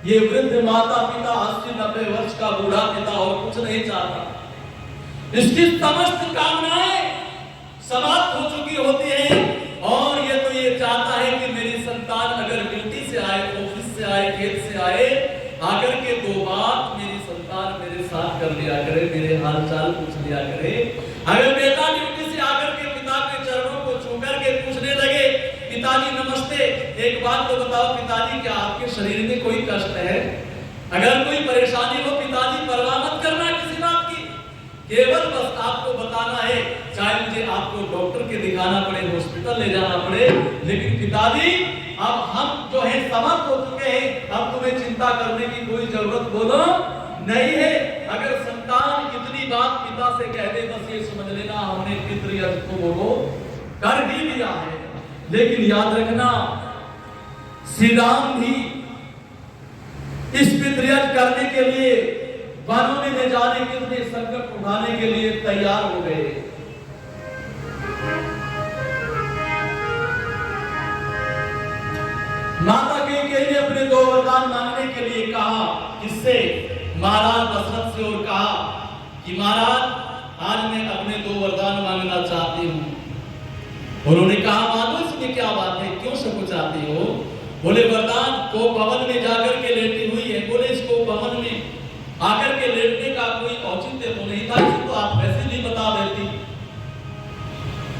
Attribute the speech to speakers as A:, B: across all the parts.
A: ये वृद्ध माता पिता 80-90 वर्ष का बूढ़ा पिता और कुछ नहीं चाहता। इसकी समस्त कामनाएं समाप्त हो चुकी होती है और ये तो ये चाहता है कि मेरी संतान अगर ड्यूटी से आए, ऑफिस से आए, खेत से आए, आकर के 2 बात मेरी संतान मेरे साथ कर लिया करे, मेरे हाल चाल पूछ लिया करे। अगर बेटा ड्यूटी से आकर के पिता के चरणों को छू करके पूछने लगे, पिताजी नमस्ते, एक बात तो बताओ पिताजी, क्या आपके शरीर में कोई कष्ट है? अगर कोई परेशानी हो पिताजी, परवाह मत करना किसी बात की, केवल बस आपको बताना है, चाहे मुझे आपको डॉक्टर के दिखाना पड़े, हॉस्पिटल ले जाना पड़े, लेकिन पिताजी अब हम जो है समर्थ हो चुके हैं, अब तुम्हें चिंता करने की कोई जरूरत बोलो नहीं है। अगर संतान कितनी बात पिता से कह दे, बस ये समझ लेना हमने पितृयज्ञ को बोलो कर ही लिया है। लेकिन याद रखना, श्री राम भी इस पितृयज्ञ करने के लिए वनों में ले जाने कितने संकट उठाने के लिए तैयार हो गए। माता कैकेयी ने अपने 2 वरदान मांगने के लिए कहा, किससे? महाराज दशरथ से, और कहा कि महाराज आज मैं अपने 2 वरदान मांगना चाहती हूं। उन्होंने कहा मानो इसमें क्या बात है, क्यों सब चाहती हो? बोले वरदान को भवन में जाकर के लेटी हुई है। बोले इसको भवन में आकर के लेटने का कोई औचित्य तो नहीं था, इसे तो आप वैसे नहीं बता देती,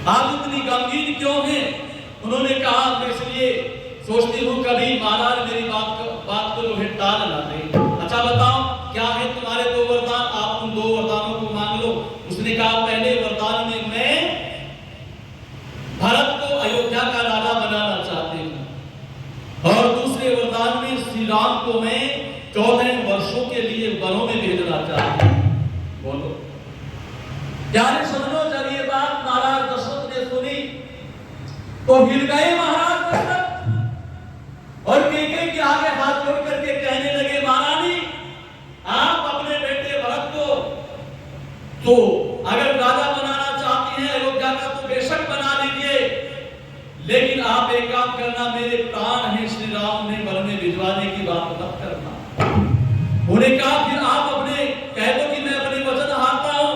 A: आप इतनी गंभीर क्यों हैं? उन्होंने कहा मैं इसलिए सोचती हूँ कभी महाराज मेरी बात को जो है टाल ना दें। अच्छा बताओ क्या है तुम्हारे 2 वरदान, आप उन 2 वरदानों को मांग लो। उसने कहा पहले वरदान में मैं भरत को अयोध्या का राजा बनाना चाहती हूँ और दूसरे वरदान में श्री राम को मैं 14 वर्षों के लिए वनों में भेजना चाहती हूं। बोलो प्यारे सुनो, जब ये बात महाराज दशरथ ने सुनी तो हिल गए महाराज दशरथ और कैकेयी के आगे हाथ जोड़ करके कहने लगे, महारानी आप अपने बेटे भरत को तो अगर राजा बनाना चाहती हैं अयोध्या का तो बेशक बना लीजिए, लेकिन आप एक काम करना, मेरे प्राण हैं श्री राम ने वन में भिजवाने की बात मत करना। उन्हें कहा फिर आप अपने कह दो कि मैं अपने वचन हारता हूं,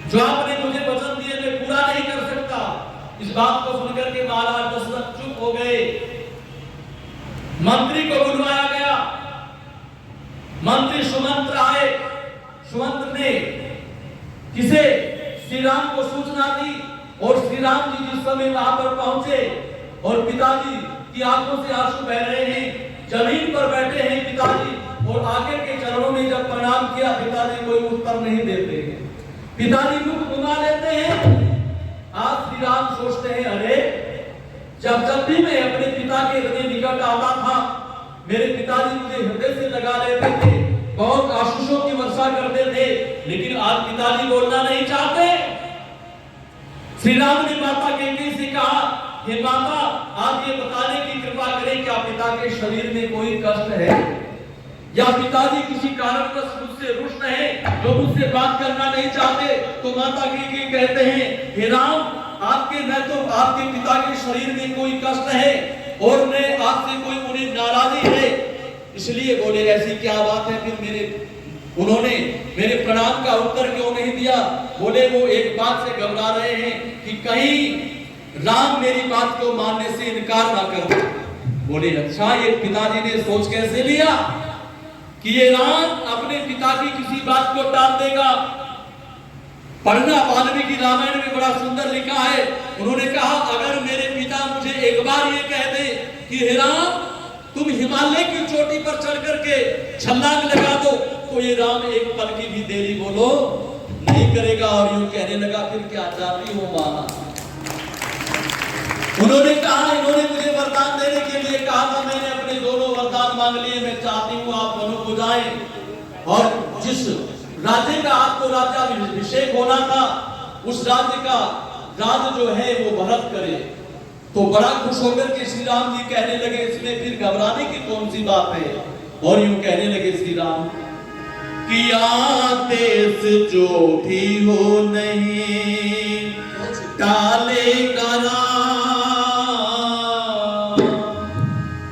A: जो आपने मुझे वचन दिए मैं पूरा नहीं कर सकता। इस बात को सुनकर के महाराज दशरथ चुप हो गए। मंत्री को बुलवाया गया, मंत्री सुमंत्र आए। सुमंत्र ने किसे? श्री राम को सूचना दी और श्री राम जी जिस समय वहां पर पहुंचे और पिताजी की आंखों से आंसू बह रहे हैं, जमीन पर बैठे हैं पिताजी और आगे के चरणों में जब प्रणाम किया, पिताजी कोई उत्तर नहीं देते हैं, पिताजी मुख घुमा लेते हैं। आज श्री राम सोचते हैं अरे जब भी मैं अपने पिता के हृदय निकट आता था, मेरे पिताजी मुझे हृदय से लगा लेते थे, बहुत आशीषों की वर्षा करते थे, लेकिन आज पिताजी बोलना नहीं चाहते। श्री राम ने माता कैकेयी से कहा, हे माता आप ये बताने की कृपा करें क्या पिता के शरीर में कोई कष्ट है या पिताजी किसी कारणवश मुझसे रुष्ट है जो मुझसे बात करना नहीं चाहते? तो माता कैकेयी कहते हैं, हे राम आपके न तो आपके पिता के शरीर में कोई कष्ट है और न आपसे कोई उन्हें नाराजगी है, इसलिए बोले ऐसी क्या बात है? फिर उन्होंने मेरे प्रणाम का उत्तर क्यों नहीं दिया? बोले वो एक बात से घबरा रहे हैं कि कहीं राम मेरी बात को मानने से इनकार ना कर दे। बोले अच्छा ये पिताजी ने सोच कैसे लिया कि ये राम अपने पिता की किसी बात को टाल देगा? पढ़ना वाल्मीकि रामायण में बड़ा सुंदर लिखा है। उन्होंने कहा अगर मेरे पिता मुझे एक बार ये कह दे कि हे राम तुम हिमालय की चोटी पर चढ़ करके छलांग लगा दो, तो ये राम एक पल की भी देरी बोलो नहीं करेगा और यूं कहने लगा फिर क्या चाहती हो मां? उन्होंने कहा इन्होंने मुझे वरदान देने के लिए कहा था, मैंने अपने दोनों वरदान मांग लिए, मैं चाहती हूँ आप वनों को जाएं और जिस राज्य का आपको राज्याभिषेक होना था उस राज्य का राज जो है वो भरत करे। तो बड़ा खुश होकर के श्री राम जी कहने लगे इसमें फिर घबराने की कौन सी बात है? और यूं कहने लगे श्री राम कि आदेश जो भी हो नहीं टालेगा राम।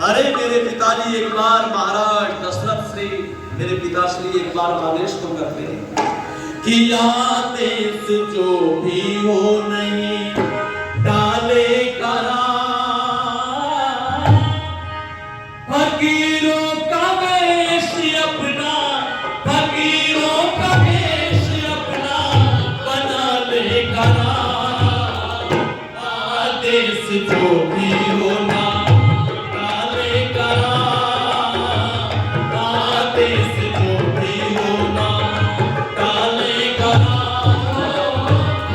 A: अरे मेरे पिताजी
B: एक बार महाराज दशरथ श्री मेरे पिताश्री एक बार आदेश तो करते हैं कि आदेश जो भी हो नहीं डाले करा, फकीरों का वेश अपना, फकीरों का वेश अपना बना ले करा, आदेश जो भी होना डाले करा, आदेश जो भी होना डाले करा,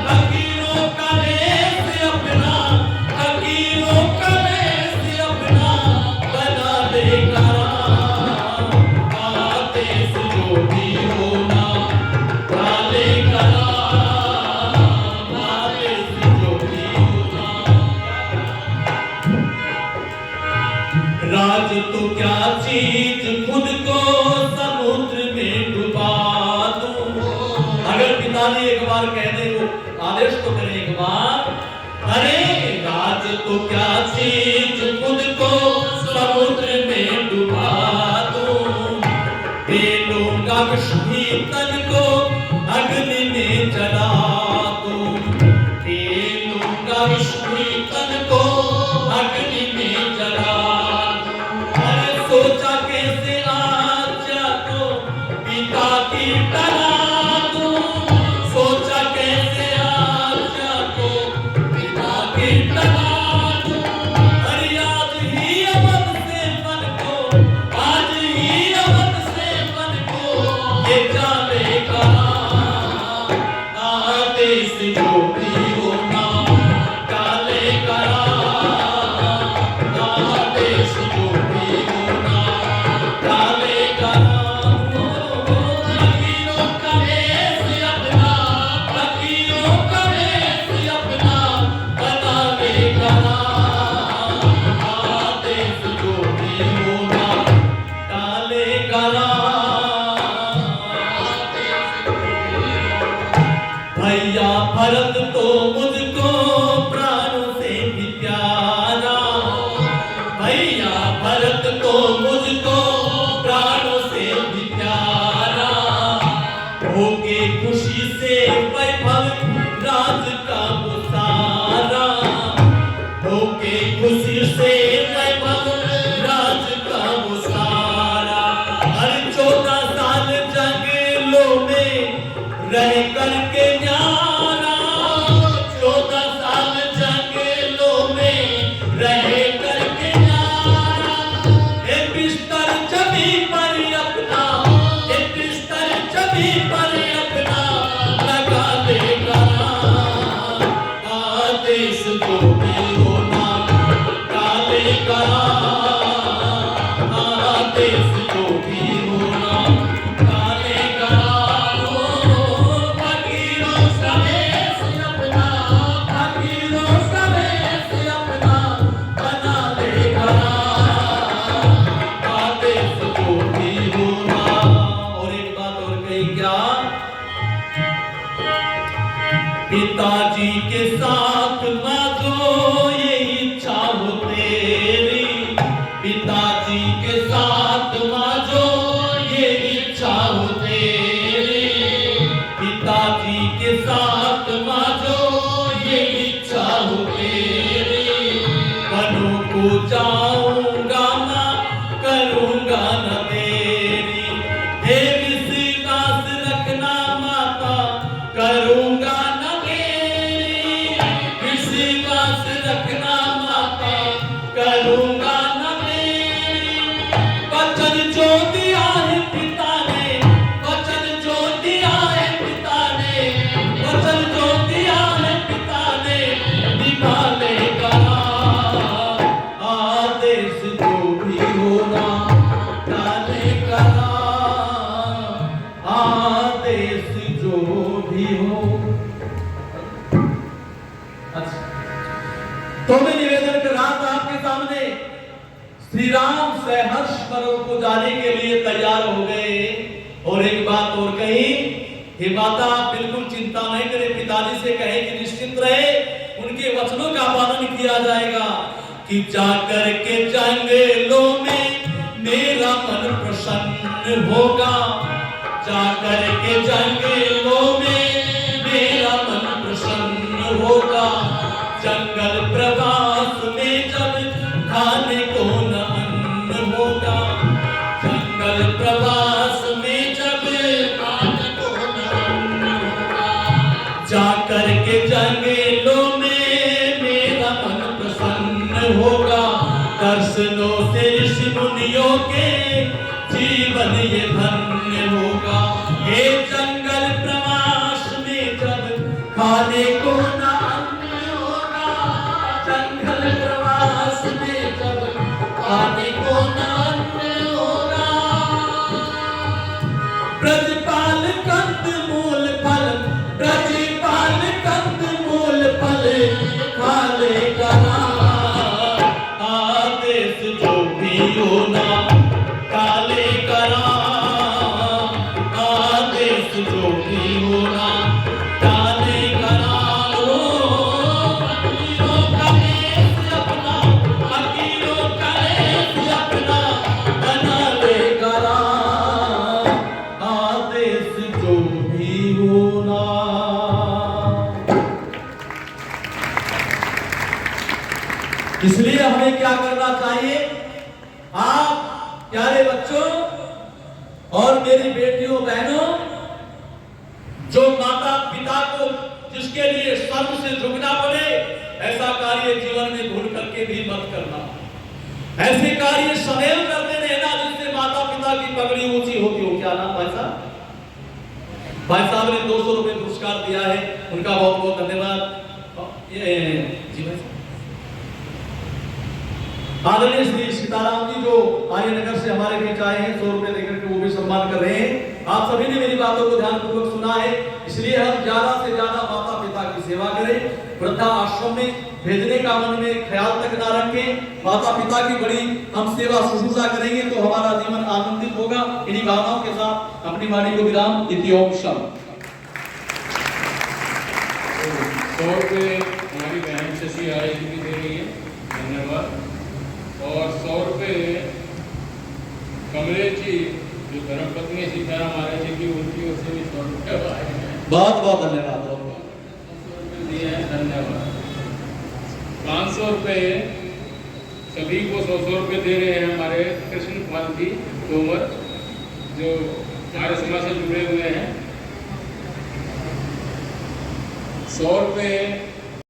B: फकीरों का वेश अपना, फकीरों का वेश अपना बना ले करा, आदेश जो भी होना डाले करा, आदेश जो भी होना। राज तो क्या चीज खुद को समुद्र में डुबा दूं। अगर पिताजी एक बार कह दे वो आदेश तो करें एक बार, अरे राज तो क्या चीज खुद को समुद्र में डुबा दूं, दे लूंगा विष भी तन को अग्नि में जला दूं, दे लूंगा विष भी तन को अग्नि में जला दूं। अरे सोचा कैसे आज्ञा को पिता की टला दूं, सोचा कैसे आज्ञा को पिता की टला दूं। अरे आज ही अवध से मन को, आज ही अवध से मन को ये जाने का, आदेश जो भी होना डाले करा, आदेश जो भी होना डाले करा, फकीरों का वेश अपना, फकीरों का वेश अपना बना ले करा, आदेश जो भी होना डाले करा, भैया भरत तो मुझको प्राणों से भी प्यारा, भैया भरत तो मुझको प्राणों से भी प्यारा, होके खुशी से वैभव राज का मुसारा, होके खुशी से वैभव राज का मुसारा। हर 14 साल जंगलों में रह करके न्यारा, 14 साल जंगलों में रह करके न्यारा, ये बिस्तर जमी पर अपना, ये बिस्तर जमी पर अपना लगा देगा, आदेश जो भी होना डाले करा, आदेश जो भी होना डाले करा, फकीरों का वेश अपना, फकीरों का वेश अपना बना ले करा, आदेश जो भी होना। और एक बात और कही क्या, पिताजी के साथ मांगो ये इच्छा हो तेरी, पिताजी के साथ मांगो ये इच्छा हो तेरी, पिताजी के साथ मांगो ये इच्छा हो तेरी, वनों को जाऊंगा ना करूंगा न देरी, हे विश्वास रखना माता करूंगा न देरी, विश्वास रखना माता करूंगा न देरी, वचन जो दिया है पिता ने, वचन जो दिया है पिता ने, वचन जो दिया है पिता ने निभा ले करा, आदेश जो भी होना डाले करा, आदेश जो भी हो। अच्छा, तो मैं निवेदन कर रहा था आपके सामने, श्री राम सहर्ष पर्व को जाने के लिए तैयार हो गए, और एक बात और कही, हे माता आप बिल्कुल चिंता नहीं करें, पिताजी से कहे कि निश्चिंत रहे, उनके वचनों का पालन किया जाएगा कि जाकर के जंगलों में मन प्रसन्न होगा, जाकर के जंगलों में मेरा मन प्रसन्न होगा। जंगल प्रवास में जब खाने को न अन्न होगा, जंगल प्रवास में जब खाने को न अन्न होगा, जाकर के जंगलों में मेरा मन प्रसन्न होगा। दर्शनों से ऋषि मुनियों के जीवन ये धन्य होगा। हे जंगल प्रवास में जब खाने को न अन्न होगा, जंगल प्रवास में जब खाने को न अन्न होगा। ब्रजपाल कंद मूल फल, ब्रजपाल कंद मूल फल खा लेगा। आदेश जो भी होना काले करा, आदेश जो भी होना काले करा। फकीरों का देश अपना, फकीरों का देश अपना बना लेगा। आदेश जो भी होना। इसलिए हमें क्या करना चाहिए? आप प्यारे बच्चों और मेरी बेटियों बहनों, जो माता पिता को जिसके लिए सर्व से झुकना पड़े, ऐसा कार्य जीवन में भूल करके भी मत करना। ऐसे कार्य सदैव करते रहना जिससे माता पिता की पगड़ी ऊंची होती हो। क्या नाम भाई साहब? भाई साहब ने 200 रुपए पुरस्कार दिया है, उनका बहुत बहुत धन्यवाद। जी भाई साहब, आदरणीय श्री सीताराम जी जो आर्यनगर से हमारे बीच आए हैं, 100 रुपए देकर के वो भी सम्मान कर रहे हैं। आप सभी ने मेरी बातों को ध्यानपूर्वक सुना है, इसलिए हम ज्यादा से ज्यादा माता पिता की सेवा करें। वृद्धा आश्रम में भेजने का मन में ख्याल तक ना रखें। माता पिता की बड़ी हम सेवा शुश्रूषा करेंगे तो हमारा जीवन आनंदित होगा। इन्हीं भावनाओं के साथ अपनी वाणी को विराम। इति ओम शम।
C: 100 रुपये हमारी बहन शशि आर्य जी की दे रही है, धन्यवाद। और 100 रुपये कमलेश जी जो धर्मपत्नी है सीताराम आर्य जी की, उनकी ओर से भी 100 रुपये आए हैं।
A: बहुत बहुत धन्यवाद।
C: 100 रुपये दिए हैं, धन्यवाद। 500 रुपये सभी को 100 रुपये दे रहे हैं हमारे कृष्ण कुमार जी तोमर जो हमारे समाज से जुड़े हुए हैं। 100 रुपये